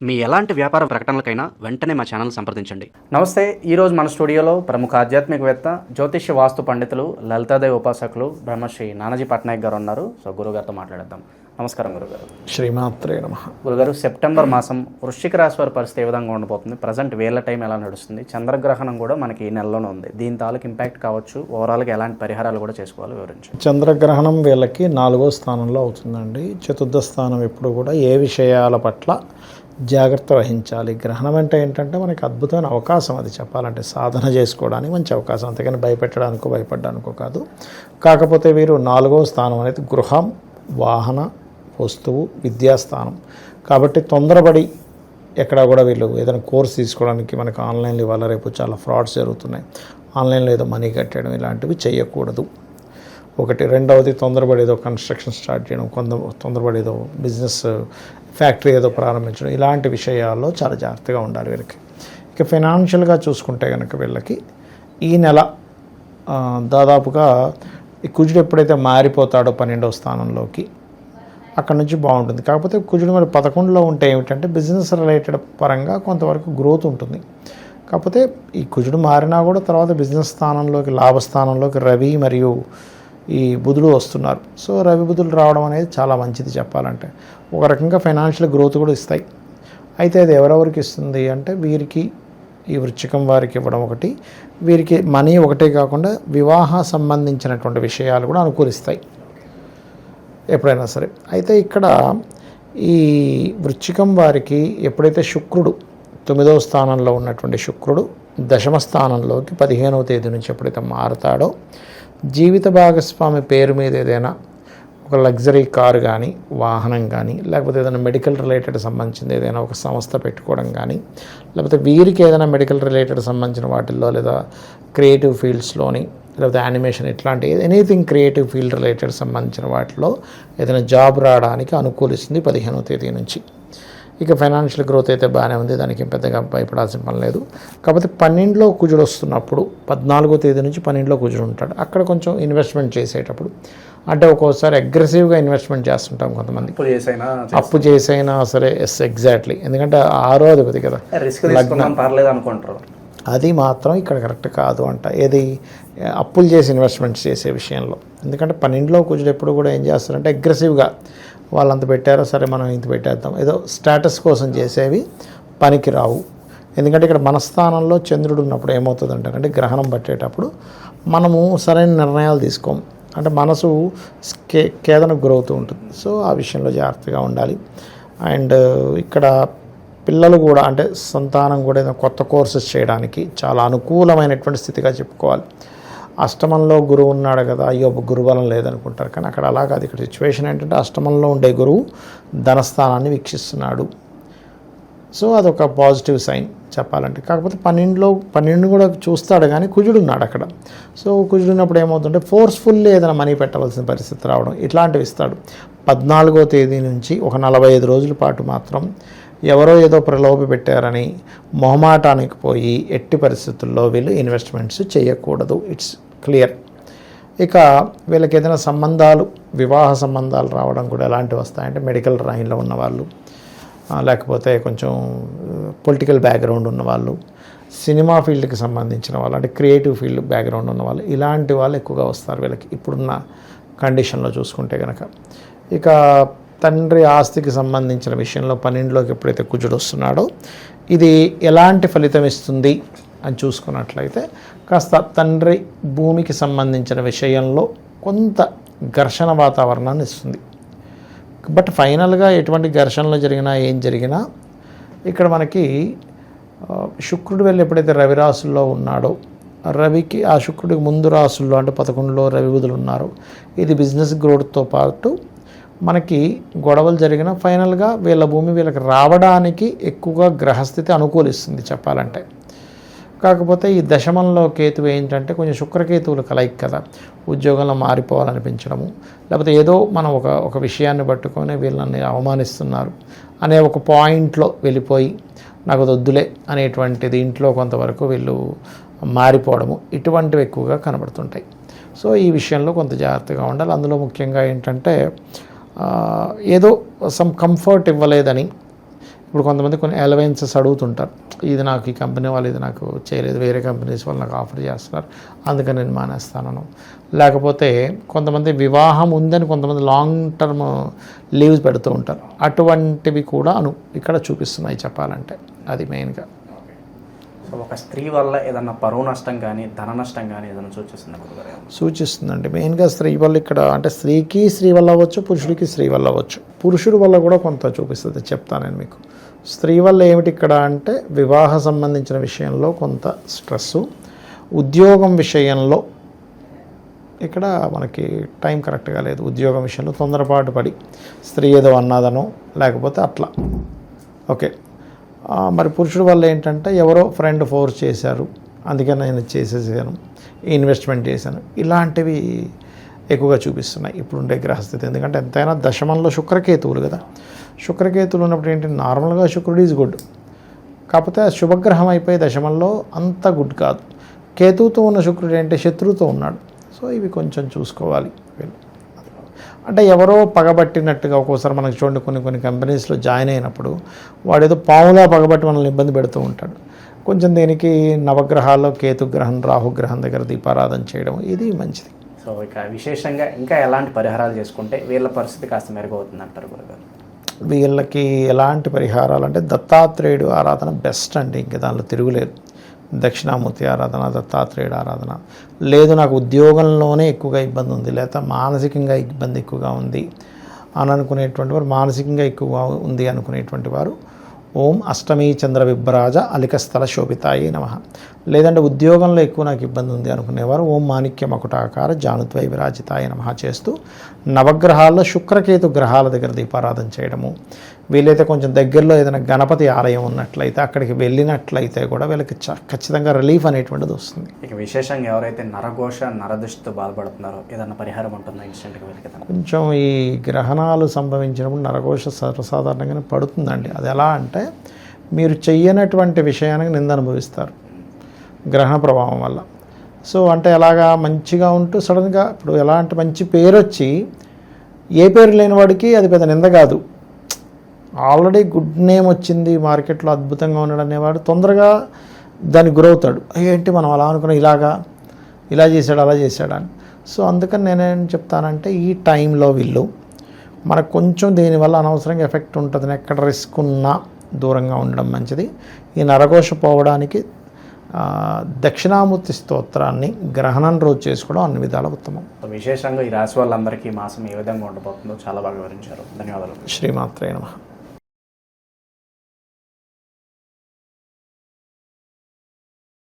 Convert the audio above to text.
మీ ఎలాంటి వ్యాపార ప్రకటనలకైనా వెంటనే మా ఛానల్ సంప్రదించండి. నమస్తే. ఈరోజు మన స్టూడియోలో ప్రముఖ ఆధ్యాత్మికవేత్త, జ్యోతిష్య వాస్తు పండితులు, లలితాదేవి ఉపాసకులు బ్రహ్మశ్రీ నానాజీ పట్నాయక్ గారు ఉన్నారు. సో గురుగారితో మాట్లాడేద్దాం. నమస్కారం గురుగారు. శ్రీమాత్రే నమః. గురుగారు, సెప్టెంబర్ మాసం వృశ్చిక రాశి వారి పరిస్థితి ఏ విధంగా ఉండబోతుంది? ప్రజెంట్ వేళ్ల టైం ఎలా నడుస్తుంది? చంద్రగ్రహణం కూడా మనకి ఈ నెలలోనే ఉంది. దీని తాలూకు ఇంపాక్ట్ కావచ్చు, ఓవరాల్గా ఎలాంటి పరిహారాలు కూడా చేసుకోవాలి వివరించండి. చంద్రగ్రహణం వీళ్ళకి 4వ స్థానంలో అవుతుందండి. చతుర్థ స్థానం ఎప్పుడు కూడా ఏ విషయాల పట్ల జాగ్రత్త వహించాలి. గ్రహణం అంటే ఏంటంటే మనకి అద్భుతమైన అవకాశం, అది చెప్పాలంటే సాధన చేసుకోవడానికి మంచి అవకాశం, అంతేకాని భయపెట్టడానికో భయపడడానికో కాదు. కాకపోతే వీరు 4వ స్థానం అనేది గృహం, వాహన, వస్తువు, విద్యాస్థానం కాబట్టి తొందరపడి ఎక్కడ కూడా వీళ్ళు ఏదైనా కోర్స్ తీసుకోవడానికి మనకు ఆన్లైన్లో ఇవాళ రేపు చాలా ఫ్రాడ్స్ జరుగుతున్నాయి. ఆన్లైన్లో ఏదో మనీ కట్టడం ఇలాంటివి చేయకూడదు. ఒకటి. రెండవది, తొందరపడి ఏదో కన్స్ట్రక్షన్ స్టార్ట్ చేయడం, తొందరపడి ఏదో బిజినెస్ ఫ్యాక్టరీ ఏదో ప్రారంభించడం, ఇలాంటి విషయాల్లో చాలా జాగ్రత్తగా ఉండాలి వీళ్ళకి. ఇక ఫైనాన్షియల్గా చూసుకుంటే కనుక వీళ్ళకి ఈ నెల దాదాపుగా ఈ కుజుడు ఎప్పుడైతే మారిపోతాడో 12వ స్థానంలోకి, అక్కడ నుంచి బాగుంటుంది. కాకపోతే కుజుడు మరి 11లో ఉంటే ఏమిటంటే బిజినెస్ రిలేటెడ్ పరంగా కొంతవరకు గ్రోత్ ఉంటుంది. కాకపోతే ఈ కుజుడు మారినా కూడా తర్వాత బిజినెస్ స్థానంలోకి, లాభస్థానంలోకి రవి మరియు ఈ బుధుడు వస్తున్నారు. సో రవి బుధులు రావడం అనేది చాలా మంచిది చెప్పాలంటే. ఒక రకంగా ఫైనాన్షియల్ గ్రోత్ కూడా ఇస్తాయి. అయితే అది ఎవరెవరికి ఇస్తుంది అంటే వీరికి, ఈ వృశ్చికం వారికి ఇవ్వడం ఒకటి, వీరికి మనీ ఒకటే కాకుండా వివాహ సంబంధించినటువంటి విషయాలు కూడా అనుకూలిస్తాయి ఎప్పుడైనా సరే. అయితే ఇక్కడ ఈ వృశ్చికం వారికి ఎప్పుడైతే శుక్రుడు 9వ స్థానంలో ఉన్నటువంటి శుక్రుడు దశమ స్థానంలోకి 15వ తేదీ నుంచి ఎప్పుడైతే మారుతాడో, జీవిత భాగస్వామి పేరు మీద ఏదైనా ఒక లగ్జరీ కారు కానీ, వాహనం కానీ, లేకపోతే ఏదైనా మెడికల్ రిలేటెడ్ సంబంధించింది ఏదైనా ఒక సంస్థ పెట్టుకోవడం కానీ, లేకపోతే వీరికి ఏదైనా మెడికల్ రిలేటెడ్ సంబంధించిన వాటిల్లో, లేదా క్రియేటివ్ ఫీల్డ్స్లోని, లేకపోతే యానిమేషన్, ఇట్లాంటి ఎనీథింగ్ క్రియేటివ్ ఫీల్డ్ రిలేటెడ్ సంబంధించిన వాటిలో ఏదైనా జాబ్ రావడానికి అనుకూలిస్తుంది 15వ తేదీ నుంచి. ఇక ఫైనాన్షియల్ గ్రోత్ అయితే బాగానే ఉంది, దానికి పెద్దగా భయపడాల్సిన పని లేదు. కాకపోతే 12లో కుజుడు వస్తున్నప్పుడు, 14వ తేదీ నుంచి 12లో కుజుడు ఉంటాడు. అక్కడ కొంచెం ఇన్వెస్ట్మెంట్ చేసేటప్పుడు, అంటే ఒక్కోసారి అగ్రెసివ్గా ఇన్వెస్ట్మెంట్ చేస్తుంటాం కొంతమంది, అప్పు చేసైనా సరే. ఎగ్జాక్ట్లీ. ఎందుకంటే 6వ అధిపతి కదా, పర్లేదు అనుకుంటారు. అది మాత్రం ఇక్కడ కరెక్ట్ కాదు అంట. ఏది అప్పులు చేసి ఇన్వెస్ట్మెంట్స్ చేసే విషయంలో. ఎందుకంటే 12లో కుజుడు ఎప్పుడు కూడా ఏం చేస్తారంటే అగ్రెసివ్గా వాళ్ళంత పెట్టారో సరే మనం ఇంత పెట్టేద్దాం, ఏదో స్టేటస్ కోసం చేసేవి పనికి రావు. ఎందుకంటే ఇక్కడ మన స్థానంలో చంద్రుడు ఉన్నప్పుడు ఏమవుతుందంటే గ్రహణం పట్టేటప్పుడు మనము సరైన నిర్ణయాలు తీసుకోము. అంటే మనసు కేదన గురవుతూ ఉంటుంది. సో ఆ విషయంలో జాగ్రత్తగా ఉండాలి. అండ్ ఇక్కడ పిల్లలు కూడా, అంటే సంతానం కూడా ఏదైనా కొత్త కోర్సెస్ చేయడానికి చాలా అనుకూలమైనటువంటి స్థితిగా చెప్పుకోవాలి. అష్టమంలో గురువు ఉన్నాడు కదా, అయ్యో గురుబలం లేదనుకుంటారు, కానీ అక్కడ అలా కాదు. ఇక్కడ సిచ్యువేషన్ ఏంటంటే అష్టమంలో ఉండే గురువు ధనస్థానాన్ని వీక్షిస్తున్నాడు. సో అదొక పాజిటివ్ సైన్ చెప్పాలంటే. కాకపోతే 12 కూడా చూస్తాడు, కానీ కుజుడు ఉన్నాడు అక్కడ. సో కుజుడు ఉన్నప్పుడు ఏమవుతుంటే ఫోర్స్ఫుల్లీ ఏదైనా మనీ పెట్టవలసిన పరిస్థితి రావడం, ఇట్లాంటివి ఇస్తాడు. 14వ తేదీ నుంచి ఒక 45 రోజుల పాటు మాత్రం ఎవరో ఏదో ప్రలోభ పెట్టారని మొహమాటానికి పోయి ఎట్టి పరిస్థితుల్లో వీళ్ళు ఇన్వెస్ట్మెంట్స్ చేయకూడదు. It's clear. ఇక వీళ్ళకి ఏదైనా సంబంధాలు, వివాహ సంబంధాలు రావడం కూడా ఎలాంటివి వస్తాయంటే మెడికల్ లైన్లో ఉన్నవాళ్ళు, లేకపోతే కొంచెం పొలిటికల్ బ్యాక్గ్రౌండ్ ఉన్నవాళ్ళు, సినిమా ఫీల్డ్కి సంబంధించిన వాళ్ళు, అంటే క్రియేటివ్ ఫీల్డ్ బ్యాక్గ్రౌండ్ ఉన్నవాళ్ళు, ఇలాంటి వాళ్ళు ఎక్కువగా వస్తారు వీళ్ళకి ఇప్పుడున్న కండిషన్లో చూసుకుంటే కనుక. ఇక తండ్రి ఆస్తికి సంబంధించిన విషయంలో 12లోకి ఎప్పుడైతే కుజుడు వస్తున్నాడో ఇది ఎలాంటి ఫలితం ఇస్తుంది అని చూసుకున్నట్లయితే కాస్త తండ్రి భూమికి సంబంధించిన విషయంలో కొంత ఘర్షణ వాతావరణాన్ని ఇస్తుంది. బట్ ఫైనల్గా ఎటువంటి ఘర్షణలు జరిగినా ఏం జరిగినా ఇక్కడ మనకి శుక్రుడు వెళ్ళి ఎప్పుడైతే రవి రాశుల్లో ఉన్నాడో, రవికి ఆ శుక్రుడికి ముందు రాశుల్లో అంటే 11లో రవి బుధులు ఉన్నారు. ఇది బిజినెస్ గ్రోత్తో పాటు మనకి గొడవలు జరిగిన ఫైనల్గా వీళ్ళ భూమి వీళ్ళకి రావడానికి ఎక్కువగా గ్రహస్థితి అనుకూలిస్తుంది చెప్పాలంటే. కాకపోతే ఈ దశమంలో కేతువు ఏంటంటే కొంచెం శుక్రకేతువులు కలయిక కదా, ఉద్యోగంలో మారిపోవాలనిపించడము, లేకపోతే ఏదో మనం ఒక విషయాన్ని పట్టుకొని వీళ్ళని అవమానిస్తున్నారు అనే ఒక పాయింట్లో వెళ్ళిపోయి నాకు వద్దులే అనేటువంటి దీంట్లో కొంతవరకు వీళ్ళు మారిపోవడము, ఇటువంటివి ఎక్కువగా కనబడుతుంటాయి. సో ఈ విషయంలో కొంత జాగ్రత్తగా ఉండాలి. అందులో ముఖ్యంగా ఏంటంటే ఏదో సమ్ కంఫర్ట్ ఇవ్వలేదని ఇప్పుడు కొంతమంది కొన్ని అలవెన్సెస్ అడుగుతుంటారు, ఇది నాకు ఈ కంపెనీ వాళ్ళు ఇది నాకు చేయలేదు, వేరే కంపెనీస్ వాళ్ళు నాకు ఆఫర్ చేస్తున్నారు అందుకని నేను మానేస్తాను. లేకపోతే కొంతమంది వివాహం ఉందని కొంతమంది లాంగ్ టర్మ్ లీవ్స్ పెడుతూ ఉంటారు, అటువంటివి కూడా ఇక్కడ చూపిస్తున్నాయి చెప్పాలంటే. అది మెయిన్గా. సో ఒక స్త్రీ వల్ల ఏదన్నా పరువు నష్టం కానీ ధన నష్టం కానీ ఏదైనా సూచిస్తుంది గురుగారు? సూచిస్తుందండి. మెయిన్గా స్త్రీ వల్ల ఇక్కడ అంటే స్త్రీకి స్త్రీ వల్ల అవ్వచ్చు, పురుషుడికి స్త్రీ వల్ల అవ్వచ్చు. పురుషుడి వల్ల కూడా కొంత చూపిస్తుంది, చెప్తాను నేను మీకు. స్త్రీ వల్ల ఏమిటి ఇక్కడ అంటే వివాహ సంబంధించిన విషయంలో కొంత స్ట్రెస్సు, ఉద్యోగం విషయంలో ఇక్కడ మనకి టైం కరెక్ట్గా లేదు, ఉద్యోగం విషయంలో తొందరపాటు పడి స్త్రీ ఏదో అన్నదనో లేకపోతే అట్లా. ఓకే, మరి పురుషుడి వల్ల ఏంటంటే ఎవరో ఫ్రెండ్ ఫోర్స్ చేశారు అందుకని నేను చేసేసాను, ఇన్వెస్ట్మెంట్ చేశాను, ఇలాంటివి ఎక్కువగా చూపిస్తున్నాయి ఇప్పుడుండే గ్రహస్థితి. ఎందుకంటే ఎంతైనా దశమంలో శుక్రకేతువులు కదా, శుక్రకేతువులు ఉన్నప్పుడు ఏంటి, నార్మల్గా శుక్రుడు ఈజ్ గుడ్, కాకపోతే శుభగ్రహం అయిపోయి దశమంలో అంత గుడ్ కాదు. కేతువుతో ఉన్న శుక్రుడు ఏంటి, శత్రువుతో ఉన్నాడు. సో ఇవి కొంచెం చూసుకోవాలి వీళ్ళు. అంటే ఎవరో పగబట్టినట్టుగా ఒక్కోసారి మనకు చూడండి, కొన్ని కంపెనీస్లో జాయిన్ అయినప్పుడు వాడు ఏదో పాములా పగబట్టి మనల్ని ఇబ్బంది పెడుతూ ఉంటాడు. కొంచెం దీనికి నవగ్రహాల్లో కేతుగ్రహం రాహుగ్రహం దగ్గర దీపారాధన చేయడం ఇది మంచిది. సో ఇక విశేషంగా ఇంకా ఎలాంటి పరిహారాలు చేసుకుంటే వీళ్ళ పరిస్థితి కాస్త మెరుగవుతుంది అంటారు గురుగారు? వీళ్ళకి ఎలాంటి పరిహారాలు అంటే దత్తాత్రేయుడు ఆరాధన బెస్ట్ అండి, ఇంకా దానిలో తిరుగులేదు. దక్షిణామూర్తి ఆరాధన, దత్తాత్రేయుడు ఆరాధన. లేదు నాకు ఉద్యోగంలోనే ఎక్కువగా ఇబ్బంది ఉంది, లేదా మానసికంగా ఇబ్బంది ఎక్కువగా ఉంది అని అనుకునేటువంటి వారు, మానసికంగా ఎక్కువగా ఉంది అనుకునేటువంటి వారు ఓం అష్టమీ చంద్ర విభ్రాజ అలికస్థల శోభితాయి నమః. లేదంటే ఉద్యోగంలో ఎక్కువ నాకు ఇబ్బంది ఉంది అనుకునేవారు ఓం మాణిక్య మకుటాకార జానుద్వై విరాజితాయ నమః చేస్తూ నవగ్రహాల్లో శుక్రకేతు గ్రహాల దగ్గర దీపారాధన చేయడము. వీలైతే కొంచెం దగ్గరలో ఏదైనా గణపతి ఆలయం ఉన్నట్లయితే అక్కడికి వెళ్ళినట్లయితే కూడా వీళ్ళకి ఖచ్చితంగా రిలీఫ్ అనేటువంటిది వస్తుంది. ఇక విశేషంగా ఎవరైతే నరఘోష నరదృష్టితో బాధపడుతున్నారో ఏదన్నా పరిహారం ఉంటుందో ఇన్స్టెంట్గా వెళ్తాను? కొంచెం ఈ గ్రహణాలు సంభవించినప్పుడు నరఘోష సర్వసాధారణంగానే పడుతుందండి. అది ఎలా అంటే మీరు చెయ్యనటువంటి విషయానికి నింద అనుభవిస్తారు గ్రహణ ప్రభావం వల్ల. సో అంటే ఎలాగా మంచిగా ఉంటూ సడన్గా ఇప్పుడు ఎలా అంటే మంచి పేరు వచ్చి ఏ పేరు లేని వాడికి అది పెద్ద నింద కాదు, ఆల్రెడీ గుడ్ నేమ్ వచ్చింది మార్కెట్లో అద్భుతంగా ఉన్నాడు అనేవాడు తొందరగా దానికి గురవుతాడు. ఏంటి మనం అలా అనుకున్నాం, ఇలా చేశాడు అలా చేశాడని. సో అందుకని నేనేం చెప్తానంటే ఈ టైంలో వీళ్ళు మనకు కొంచెం దీనివల్ల అనవసరంగా ఎఫెక్ట్ ఉంటుంది, ఎక్కడ రిస్క్ ఉన్నా దూరంగా ఉండడం మంచిది. ఈ నరఘోష పోవడానికి దక్షిణామూర్తి స్తోత్రాన్ని గ్రహణం రోజు చేసుకోవడం అన్ని విధాల ఉత్తమం. విశేషంగా ఈ రాశి వాళ్ళందరికీ మాసం ఏ విధంగా ఉండబోతుందో చాలా బాగా వివరించారు. ధన్యవాదాలు. శ్రీమాత్రే నమః.